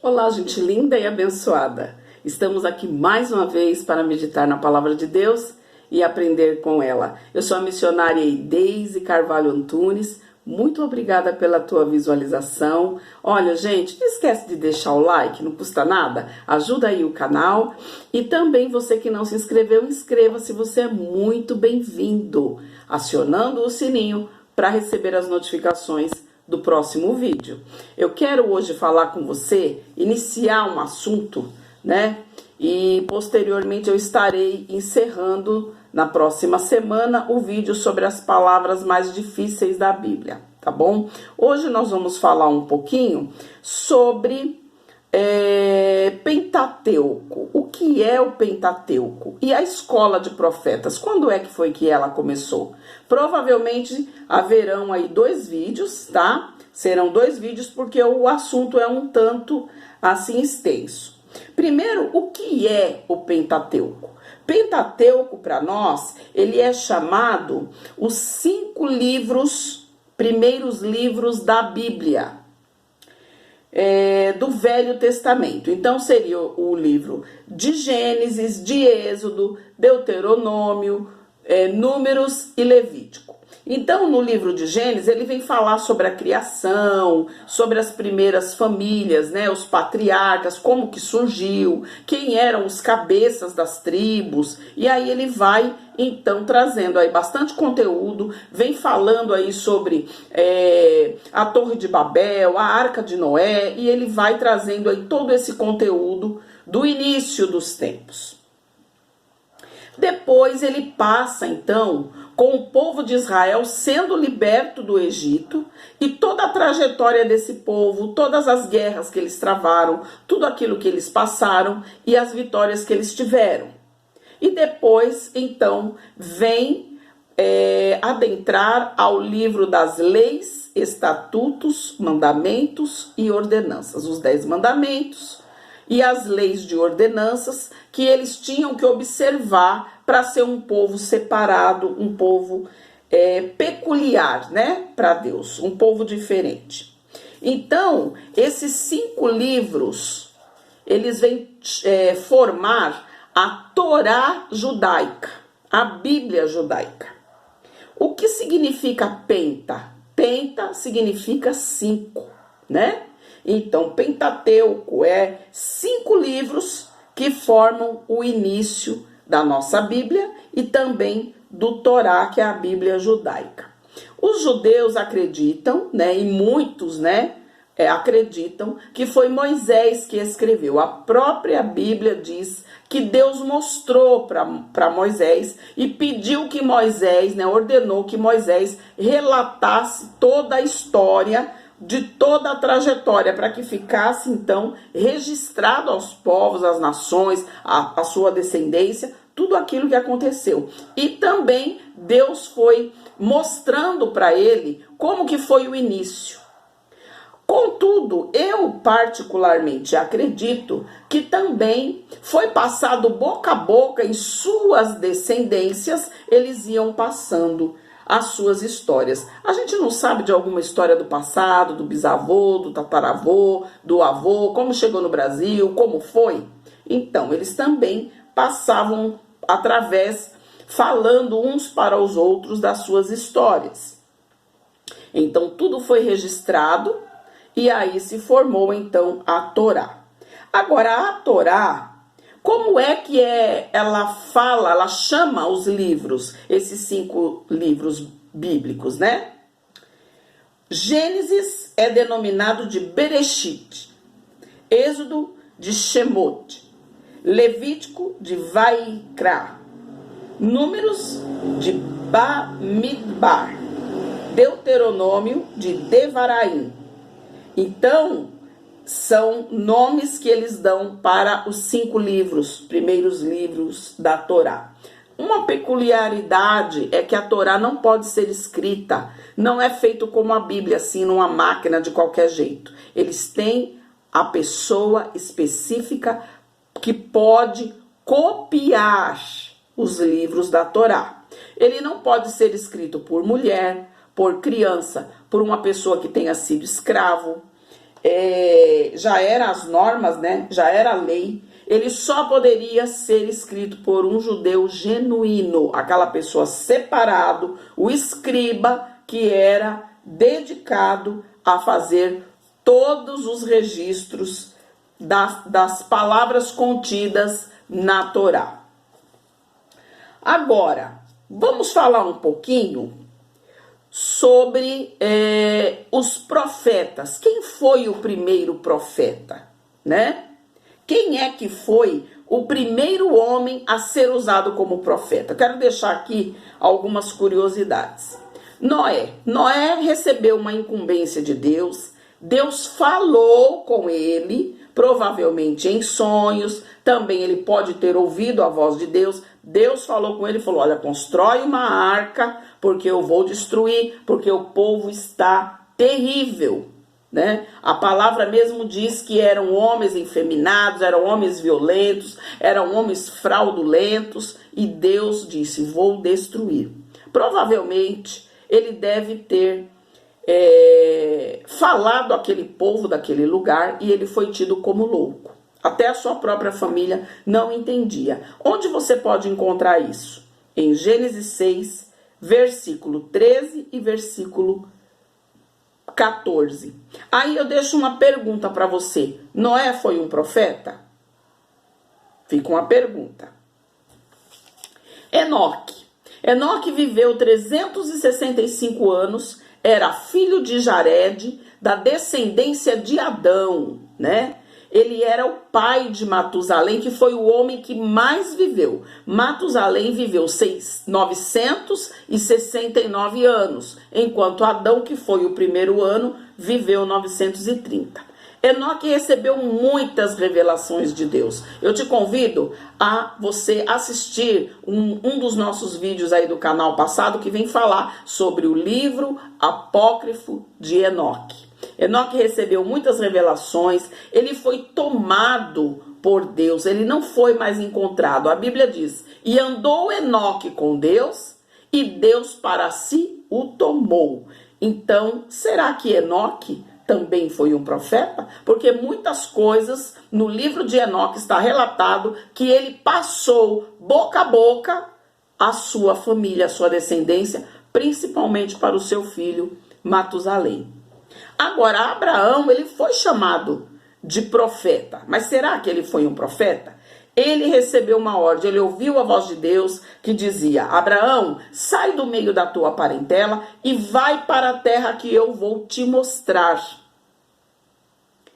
Olá, gente linda e abençoada. Estamos aqui mais uma vez para meditar na Palavra de Deus e aprender com ela. Eu sou a missionária Deise Carvalho Antunes. Muito obrigada pela tua visualização. Olha, gente, não esquece de deixar o like, não custa nada. Ajuda aí o canal. E também você que não se inscreveu, inscreva-se. Você é muito bem-vindo. Acionando o sininho para receber as notificações do próximo vídeo. Eu quero hoje falar com você, iniciar um assunto, né? E posteriormente eu estarei encerrando na próxima semana o vídeo sobre as palavras mais difíceis da Bíblia, tá bom? Hoje nós vamos falar um pouquinho sobre Pentateuco. O que é o Pentateuco? E a escola de profetas, quando é que foi que ela começou? Provavelmente haverão aí 2 vídeos, tá? Serão 2 vídeos porque o assunto é um tanto assim extenso. Primeiro, o que é o Pentateuco? Pentateuco, para nós, ele é chamado os 5 primeiros livros da Bíblia. Do Velho Testamento. Então seria o livro de Gênesis, de Êxodo, Deuteronômio, Números e Levítico. Então no livro de Gênesis ele vem falar sobre a criação, sobre as primeiras famílias, né, os patriarcas, como que surgiu, quem eram os cabeças das tribos, e aí ele vai então trazendo aí bastante conteúdo, vem falando aí sobre a Torre de Babel, a Arca de Noé, e ele vai trazendo aí todo esse conteúdo do início dos tempos. Depois ele passa então com o povo de Israel sendo liberto do Egito e toda a trajetória desse povo, todas as guerras que eles travaram, tudo aquilo que eles passaram e as vitórias que eles tiveram. E depois, então, vem adentrar ao livro das leis, estatutos, mandamentos e ordenanças. Os 10 mandamentos e as leis de ordenanças que eles tinham que observar para ser um povo separado, um povo peculiar, né, para Deus, um povo diferente. Então, esses 5 livros, eles vêm formar a Torá judaica, a Bíblia judaica. O que significa penta? Penta significa 5, né? Então, Pentateuco é 5 livros que formam o início da nossa Bíblia e também do Torá, que é a Bíblia judaica. Os judeus acreditam, né, e muitos, né, acreditam que foi Moisés que escreveu. A própria Bíblia diz que Deus mostrou para Moisés e pediu que Moisés, né, ordenou que Moisés relatasse toda a história de toda a trajetória, para que ficasse então registrado aos povos, às nações, a sua descendência, tudo aquilo que aconteceu. E também Deus foi mostrando para ele como que foi o início. Contudo, eu particularmente acredito que também foi passado boca a boca em suas descendências, eles iam passando as suas histórias. A gente não sabe de alguma história do passado, do bisavô, do tataravô, do avô, como chegou no Brasil, como foi? Então, eles também passavam falando uns para os outros das suas histórias. Então, tudo foi registrado e aí se formou então a Torá. Agora, a Torá, como é que ela chama os livros, esses 5 livros bíblicos, né? Gênesis é denominado de Bereshit, Êxodo de Shemot, Levítico de Vaikra, Números de Bamidbar, Deuteronômio de Devaraim. Então, são nomes que eles dão para os 5 primeiros livros da Torá. Uma peculiaridade é que a Torá não pode ser escrita, não é feito como a Bíblia, assim, numa máquina de qualquer jeito. Eles têm a pessoa específica que pode copiar os livros da Torá. Ele não pode ser escrito por mulher, por criança, por uma pessoa que tenha sido escravo, já era as normas, né? Já era a lei. Ele só poderia ser escrito por um judeu genuíno, aquela pessoa separado, o escriba que era dedicado a fazer todos os registros das palavras contidas na Torá. Agora, vamos falar um pouquinho sobre os profetas. Quem foi o primeiro profeta, né? Quem é que foi o primeiro homem a ser usado como profeta? Quero deixar aqui algumas curiosidades. Noé. Noé recebeu uma incumbência de Deus. Deus falou com ele, provavelmente em sonhos. Também ele pode ter ouvido a voz de Deus. Deus falou com ele e falou: olha, constrói uma arca, porque eu vou destruir, porque o povo está terrível. Né? A palavra mesmo diz que eram homens efeminados, eram homens violentos, eram homens fraudulentos, e Deus disse: vou destruir. Provavelmente ele deve ter falado àquele povo daquele lugar, e ele foi tido como louco. Até a sua própria família não entendia. Onde você pode encontrar isso? Em Gênesis 6, versículo 13 e versículo 14. Aí eu deixo uma pergunta para você. Noé foi um profeta? Fica uma pergunta. Enoque. Enoque viveu 365 anos, era filho de Jared, da descendência de Adão, né? Ele era o pai de Matusalém, que foi o homem que mais viveu. Matusalém viveu 969 anos, enquanto Adão, que foi o primeiro ano, viveu 930. Enoque recebeu muitas revelações de Deus. Eu te convido a você assistir um dos nossos vídeos aí do canal passado, que vem falar sobre o livro apócrifo de Enoque. Enoque recebeu muitas revelações, ele foi tomado por Deus, ele não foi mais encontrado. A Bíblia diz: e andou Enoque com Deus, e Deus para si o tomou. Então, será que Enoque também foi um profeta? Porque muitas coisas no livro de Enoque está relatado que ele passou boca a boca a sua família, a sua descendência, principalmente para o seu filho Matusalém. Agora, Abraão, ele foi chamado de profeta. Mas será que ele foi um profeta? Ele recebeu uma ordem, ele ouviu a voz de Deus que dizia: Abraão, sai do meio da tua parentela e vai para a terra que eu vou te mostrar.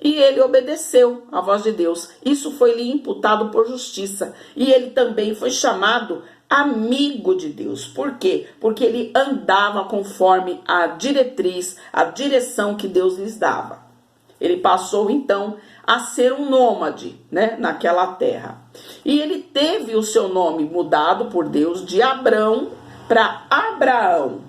E ele obedeceu à voz de Deus. Isso foi-lhe imputado por justiça. E ele também foi chamado amigo de Deus. Por quê? Porque ele andava conforme a diretriz, a direção que Deus lhes dava. Ele passou então a ser um nômade, né, naquela terra. E ele teve o seu nome mudado por Deus de Abrão para Abraão.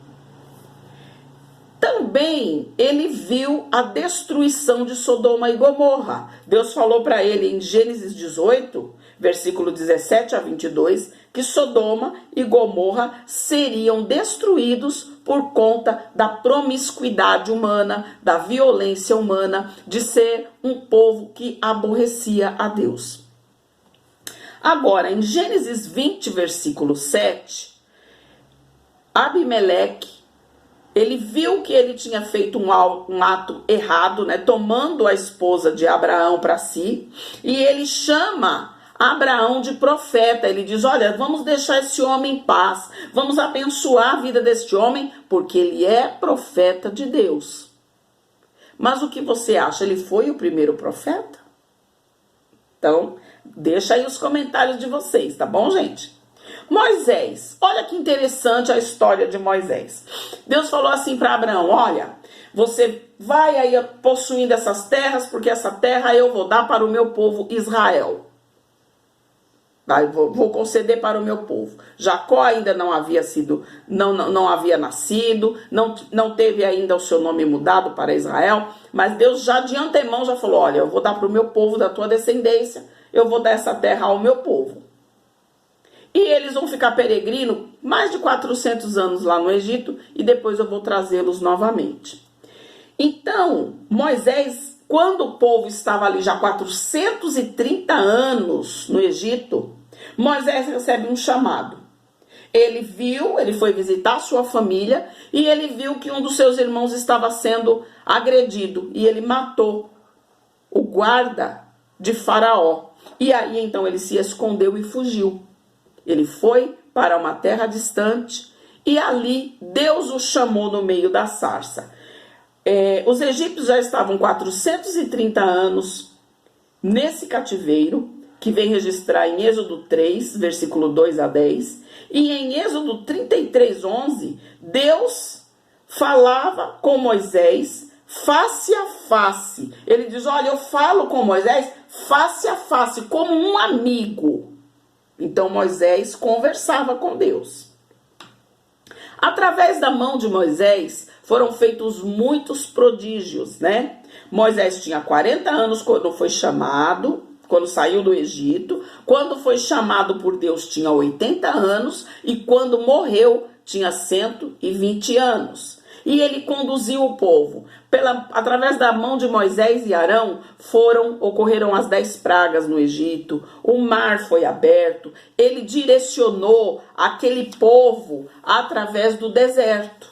Também ele viu a destruição de Sodoma e Gomorra. Deus falou para ele em Gênesis 18, versículo 17 a 22, que Sodoma e Gomorra seriam destruídos por conta da promiscuidade humana, da violência humana, de ser um povo que aborrecia a Deus. Agora, em Gênesis 20, versículo 7, Abimeleque, ele viu que ele tinha feito um ato errado, né, tomando a esposa de Abraão para si, e ele chama Abraão de profeta. Ele diz: olha, vamos deixar esse homem em paz, vamos abençoar a vida deste homem, porque ele é profeta de Deus. Mas o que você acha? Ele foi o primeiro profeta? Então, deixa aí os comentários de vocês, tá bom, gente? Moisés, olha que interessante a história de Moisés. Deus falou assim para Abraão: olha, você vai aí possuindo essas terras, porque essa terra eu vou dar para o meu povo Israel. Vou conceder para o meu povo. Jacó ainda não havia não havia nascido, não teve ainda o seu nome mudado para Israel, mas Deus já de antemão já falou: olha, eu vou dar para o meu povo da tua descendência, eu vou dar essa terra ao meu povo. E eles vão ficar peregrino mais de 400 anos lá no Egito, e depois eu vou trazê-los novamente. Então, Moisés quando o povo estava ali já 430 anos no Egito, Moisés recebe um chamado. Ele foi visitar sua família e ele viu que um dos seus irmãos estava sendo agredido e ele matou o guarda de Faraó. E aí então ele se escondeu e fugiu. Ele foi para uma terra distante e ali Deus o chamou no meio da sarça. Os egípcios já estavam 430 anos nesse cativeiro, que vem registrar em Êxodo 3, versículo 2 a 10. E em Êxodo 33, 11, Deus falava com Moisés face a face. Ele diz, olha, eu falo com Moisés face a face, como um amigo. Então Moisés conversava com Deus. Através da mão de Moisés foram feitos muitos prodígios, né? Moisés tinha 40 anos quando foi chamado, quando saiu do Egito. Quando foi chamado por Deus tinha 80 anos e quando morreu tinha 120 anos. E ele conduziu o povo. Através da mão de Moisés e Arão ocorreram as 10 pragas no Egito, o mar foi aberto, ele direcionou aquele povo através do deserto,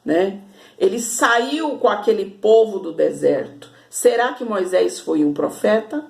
né? Ele saiu com aquele povo do deserto. Será que Moisés foi um profeta?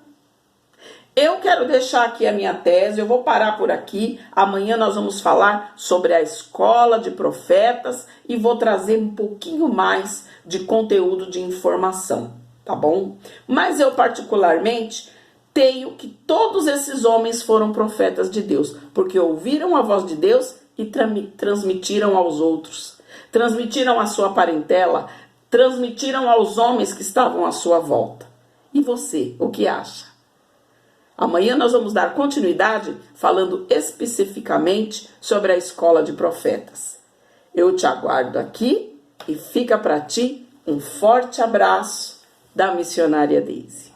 Eu quero deixar aqui a minha tese, eu vou parar por aqui. Amanhã nós vamos falar sobre a escola de profetas e vou trazer um pouquinho mais de conteúdo de informação, tá bom? Mas eu particularmente tenho que todos esses homens foram profetas de Deus, porque ouviram a voz de Deus e transmitiram aos outros. Transmitiram à sua parentela, transmitiram aos homens que estavam à sua volta. E você, o que acha? Amanhã nós vamos dar continuidade falando especificamente sobre a escola de profetas. Eu te aguardo aqui e fica para ti um forte abraço da missionária Deise.